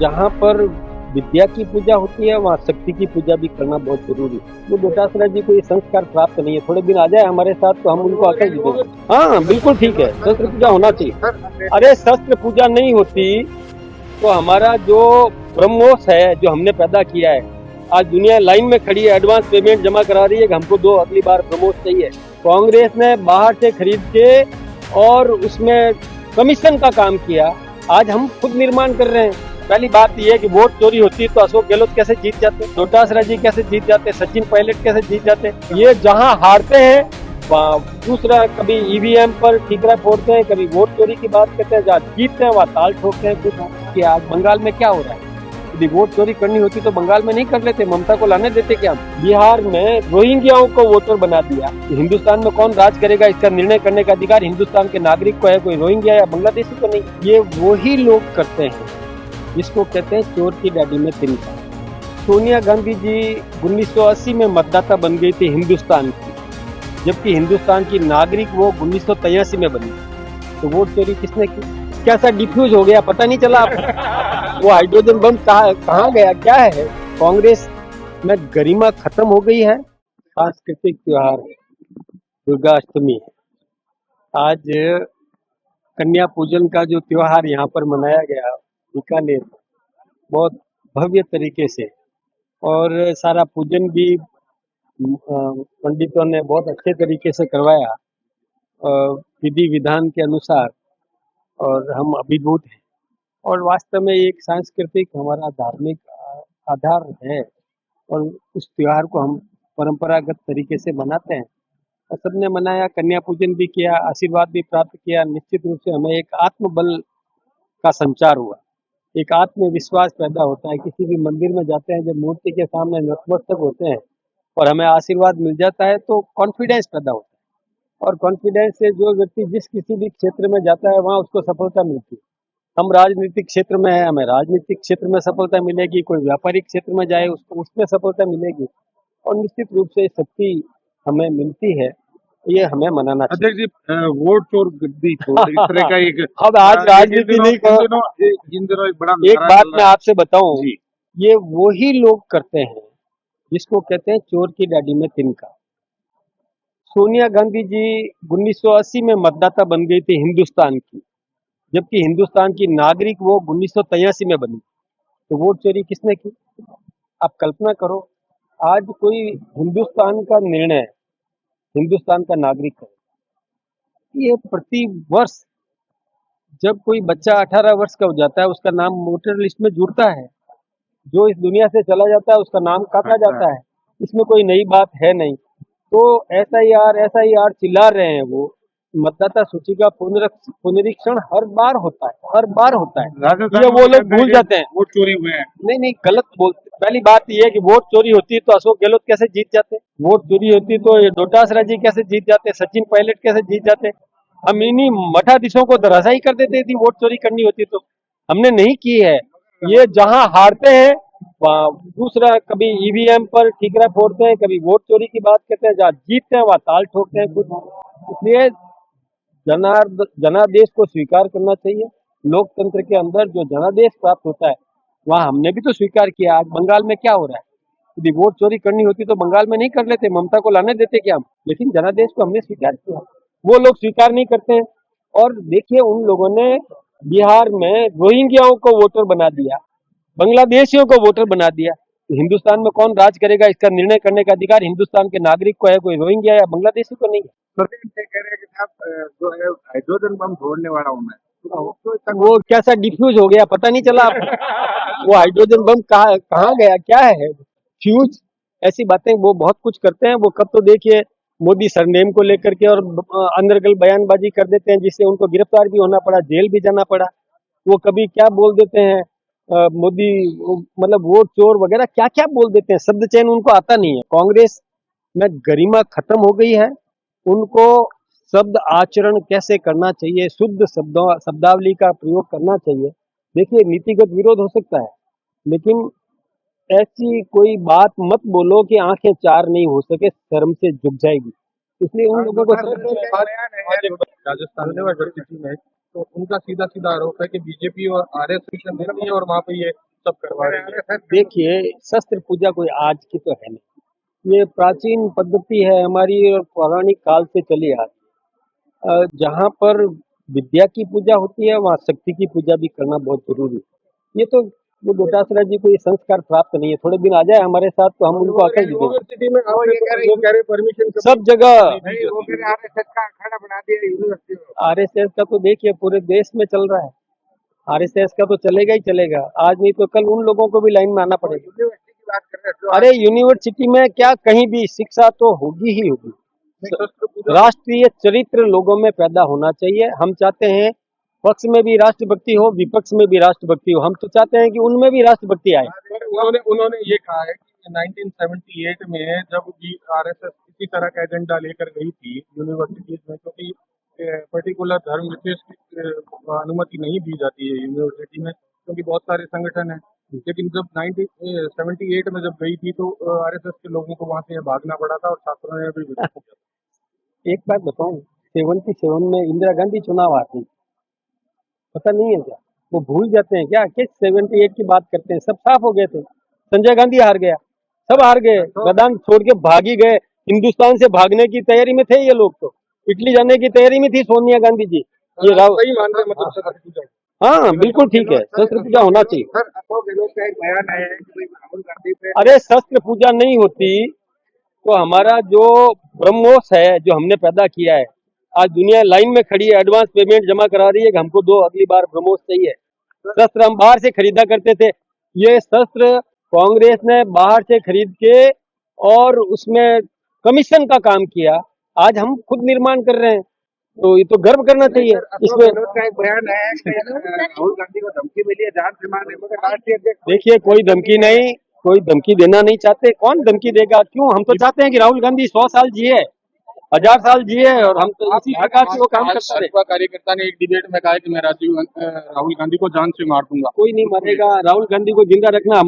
जहाँ पर विद्या की पूजा होती है वहाँ शक्ति की पूजा भी करना बहुत जरूरी है। वो डोटासरा जी को ये संस्कार प्राप्त नहीं है, थोड़े दिन आ जाए हमारे साथ तो हम उनको अकल भी देंगे। हाँ बिल्कुल ठीक है, शस्त्र पूजा होना चाहिए। अरे शस्त्र पूजा नहीं होती तो हमारा जो ब्रह्मोस है जो हमने पैदा किया है, आज दुनिया लाइन में खड़ी है, एडवांस पेमेंट जमा करा रही है कि हमको दो अगली बार ब्रह्मोस चाहिए। कांग्रेस ने बाहर से खरीद के और उसमें कमीशन का काम किया, आज हम खुद निर्माण कर रहे हैं। पहली बात यह है कि वोट चोरी होती तो अशोक गहलोत कैसे जीत जाते, डोटासरा जी कैसे जीत जाते, सचिन पायलट कैसे जीत जाते। ये जहां हारते हैं दूसरा कभी ईवीएम पर ठीकरा फोड़ते हैं, कभी वोट चोरी की बात करते हैं, जहाँ जीतते हैं वहाँ ताल ठोकते हैं। कुछ कि आज बंगाल में क्या हो रहा है, यदि वोट चोरी करनी होती तो बंगाल में नहीं कर लेते, ममता को लाने देते क्या। बिहार में रोहिंग्याओं को वोटर बना दिया, हिंदुस्तान में कौन राज करेगा इसका निर्णय करने का अधिकार हिंदुस्तान के नागरिक को है, कोई रोहिंग्या या बांग्लादेशी को नहीं। ये वही लोग करते हैं जिसको कहते हैं चोर की डाडी में तिनका। सोनिया गांधी जी 1980 में मतदाता बन गई थी हिंदुस्तान की, जबकि हिंदुस्तान की नागरिक वो 1983 में बनी। तो वोट चोरी किसने की, कैसा डिफ्यूज हो गया पता नहीं चला। वो हाइड्रोजन बम कहाँ गया, क्या है। कांग्रेस में गरिमा खत्म हो गई है। सांस्कृतिक त्योहार दुर्गा अष्टमी, आज कन्या पूजन का जो त्योहार यहाँ पर मनाया गया बीकानेर, बहुत भव्य तरीके से, और सारा पूजन भी पंडितों ने बहुत अच्छे तरीके से करवाया विधि विधान के अनुसार, और हम अभिभूत हैं। और वास्तव में एक सांस्कृतिक हमारा धार्मिक आधार है, और उस त्योहार को हम परंपरागत तरीके से मनाते हैं और सबने मनाया, कन्या पूजन भी किया, आशीर्वाद भी प्राप्त किया। निश्चित रूप से हमें एक आत्मबल का संचार हुआ, एक आत्मविश्वास पैदा होता है। किसी भी मंदिर में जाते हैं, जब मूर्ति के सामने नतमस्तक होते हैं और हमें आशीर्वाद मिल जाता है तो कॉन्फिडेंस पैदा होता है, और कॉन्फिडेंस से जो व्यक्ति जिस किसी भी क्षेत्र में जाता है वहाँ उसको सफलता मिलती है। हम राजनीतिक क्षेत्र में हैं, हमें राजनीतिक क्षेत्र में सफलता मिलेगी, कोई व्यापारिक क्षेत्र में जाए उसको उसमें सफलता मिलेगी, और निश्चित रूप से शक्ति हमें मिलती है, ये हमें मनाना चाहिए। अध्यक्ष जी, वोट चोर गद्दी चोर इस तरह का एक अब आज राजनीति नहीं करो। इन दिनों एक बड़ा एक बात मैं आपसे बताऊं, जी। ये वही लोग करते हैं जिसको कहते हैं चोर की डाडी में तिनका। सोनिया गांधी जी 1980 में मतदाता बन गई थी हिंदुस्तान की, जबकि हिंदुस्तान की नागरिक वो 1983 में बनी। तो वोट चोरी किसने की, आप कल्पना करो। आज कोई हिंदुस्तान का निर्णय हिंदुस्तान का नागरिक है, ये प्रति वर्ष जब कोई बच्चा 18 वर्ष का हो जाता है उसका नाम वोटर लिस्ट में जुड़ता है, जो इस दुनिया से चला जाता है उसका नाम काटा जाता है। इसमें कोई नई बात है नहीं। तो एसआईआर चिल्ला रहे हैं, वो मतदाता सूची का पुनरीक्षण हर बार होता है, हर बार होता है, ये वो लोग भूल जाते हैं। वोट चोरी हुए हैं, नहीं गलत बोलते। पहली बात यह है कि वोट चोरी होती तो अशोक गहलोत कैसे जीत जाते, वोट चोरी होती तो डोटासरा जी कैसे जीत जाते, सचिन पायलट कैसे जीत जाते। हम इन्हीं मठाधीशों को धराशायी कर देते थी वोट चोरी करनी होती तो। हमने नहीं की है। ये जहां हारते हैं दूसरा कभी ईवीएम पर ठीकरा फोड़ते हैं, कभी वोट चोरी की बात करते हैं, जहाँ जीतते हैं वहाँ ताल ठोकते हैं कुछ। इसलिए जनादेश को स्वीकार करना चाहिए। लोकतंत्र के अंदर जो जनादेश प्राप्त होता है वहाँ हमने भी तो स्वीकार किया। आज बंगाल में क्या हो रहा है, यदि वोट चोरी करनी होती तो बंगाल में नहीं कर लेते, ममता को लाने देते क्या हम, लेकिन जनादेश को हमने स्वीकार किया, वो लोग स्वीकार नहीं करते हैं। और देखिए उन लोगों ने बिहार में रोहिंग्याओं को वोटर बना दिया, बांग्लादेशियों को वोटर बना दिया। तो हिंदुस्तान में कौन राज करेगा इसका निर्णय करने का अधिकार हिंदुस्तान के नागरिक को है, कोई रोहिंग्या या बांग्लादेशी को नहीं है। सरकार कह रहे हैं कि साहब जो है हाइड्रोजन बम छोड़ने वाला हूँ मैं, तो वो कैसा डिफ्यूज हो गया पता नहीं चला। वो हाइड्रोजन बम कहाँ गया, क्या है फ्यूज, ऐसी बातें वो बहुत कुछ करते हैं। वो कब तो देखिए मोदी सरनेम को लेकर के और अंदरगल बयानबाजी कर देते हैं, जिससे उनको गिरफ्तार भी होना पड़ा, जेल भी जाना पड़ा। वो कभी क्या बोल देते हैं मोदी मतलब वोट चोर वगैरह क्या क्या बोल देते हैं, शब्द चयन उनको आता नहीं है। कांग्रेस में गरिमा खत्म हो गई है, उनको शब्द आचरण कैसे करना चाहिए, शुद्ध शब्दावली का प्रयोग करना चाहिए। देखिए नीतिगत विरोध हो सकता है, लेकिन ऐसी कोई बात मत बोलो कि आंखें चार नहीं हो सके, शर्म से झुक जाएगी। इसलिए उन लोगों को राजस्थान में तो उनका सीधा सीधा आरोप है कि बीजेपी और आरएसएस मिलती है और वहाँ पे ये सब करवा रही है। देखिए, शस्त्र पूजा कोई आज की तो है नहीं, ये प्राचीन पद्धति है हमारी और पौराणिक काल से चली आ रही है। जहाँ पर विद्या की पूजा होती है वहाँ शक्ति की पूजा भी करना बहुत जरूरी है। ये तो वो डोटासरा जी को ये संस्कार प्राप्त नहीं है, थोड़े दिन आ जाए हमारे साथ तो हम उनको अकल भी देंगे। यूनिवर्सिटी में वो कह रहे परमिशन सब जगह नहीं, वो फिर आरएसएस का अखाड़ा बना दिया यूनिवर्सिटी में। आरएसएस का तो देखिए पूरे देश में चल रहा है, आरएसएस का तो चलेगा ही चलेगा, आज नहीं तो कल उन लोगों को भी लाइन में आना पड़ेगा। यूनिवर्सिटी की बात कर रहे हैं जो अरे यूनिवर्सिटी में क्या, कहीं भी शिक्षा तो होगी ही होगी। राष्ट्रीय चरित्र लोगों में पैदा होना चाहिए। हम चाहते हैं पक्ष में भी राष्ट्रभक्ति हो, विपक्ष में भी राष्ट्रभक्ति हो। हम तो चाहते हैं कि उनमें भी राष्ट्रभक्ति आए। उन्होंने ये कहा है कि 1978 में जब भी आरएसएस इसी तरह का एजेंडा लेकर गई थी यूनिवर्सिटीज में, क्योंकि पर्टिकुलर धर्म विशेष की अनुमति नहीं दी जाती है यूनिवर्सिटी में, क्योंकि बहुत सारे संगठन हैं। लेकिन जब 1978 में जब गई थी तो आरएसएस के लोगों को वहां से भागना पड़ा था और छात्रों ने भी विरोध किया। एक बात बताऊं, 77 में इंदिरा गांधी चुनाव आती, पता नहीं है क्या, वो भूल जाते हैं क्या कि 78 की बात करते हैं। सब साफ हो गए थे, संजय गांधी हार गया, सब हार गए, मैदान छोड़ के भाग ही गए। हिंदुस्तान से भागने की तैयारी में थे ये लोग, तो इटली जाने की तैयारी में थी सोनिया गांधी जी। ये सही मान रहे हैं, मतलब शस्त्र पूजा। हाँ बिल्कुल ठीक है, शस्त्र पूजा होना चाहिए। सर अशोक गहलोत का एक बयान आया है कि भाई राहुल गांधी पे अरे शस्त्र पूजा नहीं होती तो हमारा जो ब्रह्मोस है जो हमने पैदा किया है, आज दुनिया लाइन में खड़ी है, एडवांस पेमेंट जमा करा रही है कि हमको दो, अगली बार ब्रह्मोस चाहिए। शस्त्र हम बाहर से खरीदा करते थे, ये शस्त्र कांग्रेस ने बाहर से खरीद के और उसमें कमीशन का काम किया, आज हम खुद निर्माण कर रहे हैं, तो ये तो गर्व करना चाहिए अशोक इसमें। गहलोत का एक बयान आया है कि राहुल गांधी को धमकी मिली है, जान से मारने, मगर राष्ट्रीय अध्यक्ष देखिए कोई धमकी नहीं, कोई धमकी देना नहीं चाहते, कौन धमकी देगा, क्यों? हम तो चाहते हैं कि राहुल गांधी 100 साल जिए, 1000 साल जिए, और हम तो इसी प्रकार से वो काम करते रहे। भाजपा कार्यकर्ता ने एक डिबेट में कहा कि मैं राहुल गांधी को जान से मार दूंगा। कोई नहीं मरेगा, राहुल गांधी को जिंदा रखना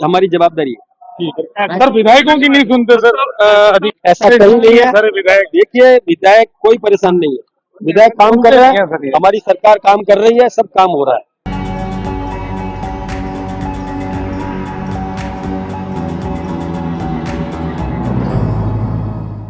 हमारी जवाबदारी है। ठीक है सर, विधायकों की नहीं सुनते सर, ऐसा कहीं नहीं है। सर विधायक देखिए विधायक कोई परेशान नहीं है, विधायक काम कर रहा है, हमारी सरकार काम कर रही है, सब काम हो रहा है।